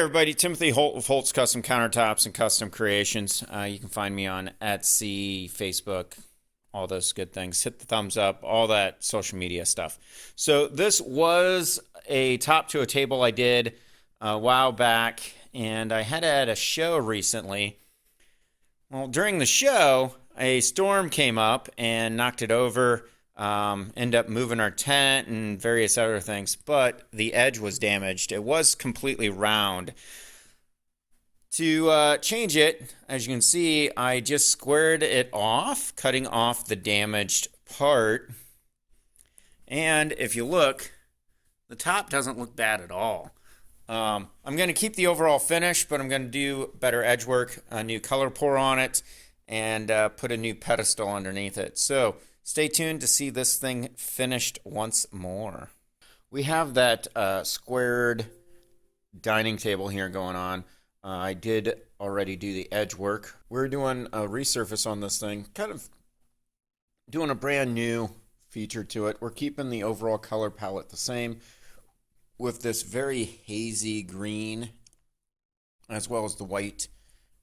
everybody, Timothy Holt with Holt's Custom Countertops and Custom Creations. You can find me on Etsy, Facebook, all those good things. Hit the thumbs up, all that social media stuff. So this was a top to a table I did a while back, and I had at a show recently. Well, during the show, a storm came up and knocked it over. End up moving our tent and various other things, but the edge was damaged. It was completely round. To change it, as you can see, I just squared it off, cutting off the damaged part. And if you look, the top doesn't look bad at all. I'm going to keep the overall finish, but I'm going to do better edge work, a new color pour on it, and put a new pedestal underneath it. So stay tuned to see this thing finished once more. We have that squared dining table here going on. I did already do the edge work. We're doing a resurface on this thing, kind of doing a brand new feature to it. We're keeping the overall color palette the same with this very hazy green, as well as the white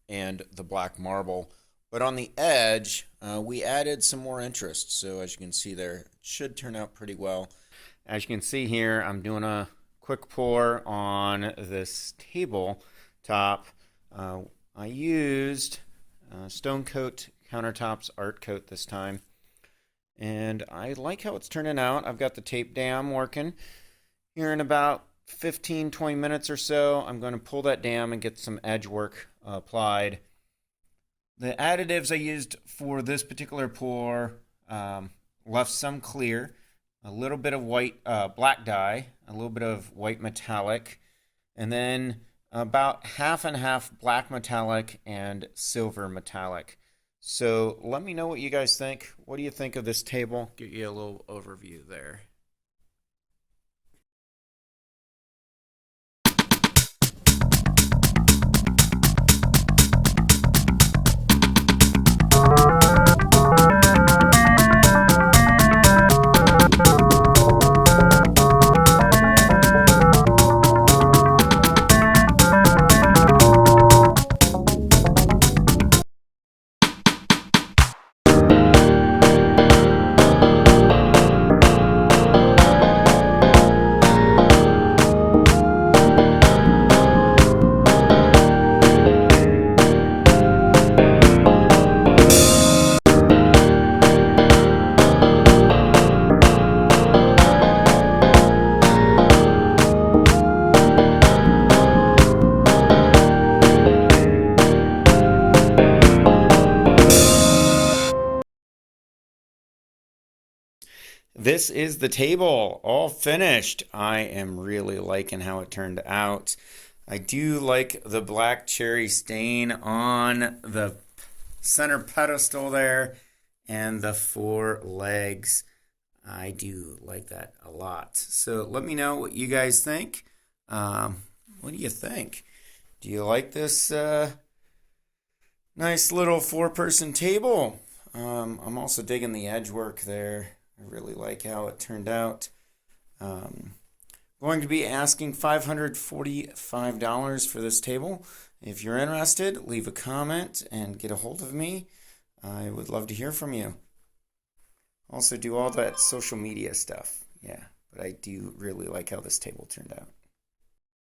and the black marble. But on the edge, we added some more interest. So as you can see there, it should turn out pretty well. As you can see here, I'm doing a quick pour on this tabletop. I used Stone Coat Countertops Art Coat this time. And I like how it's turning out. I've got the tape dam working. Here in about 15-20 minutes or so, I'm going to pull that dam and get some edge work applied. The additives I used for this particular pour left some clear, a little bit of white black dye, a little bit of white metallic, and then about half and half black metallic and silver metallic. So let me know what you guys think. What do you think of this table? Give you a little overview there. This is the table, all finished. I am really liking how it turned out. I do like the black cherry stain on the center pedestal there and the four legs. I do like that a lot. So let me know what you guys think. What do you think? Do you like this nice little four-person table? I'm also digging the edge work there. I really like how it turned out. Going to be asking $545 for this table. If you're interested, leave a comment and get a hold of me. I would love to hear from you. Also do all that social media stuff. Yeah, but I do really like how this table turned out.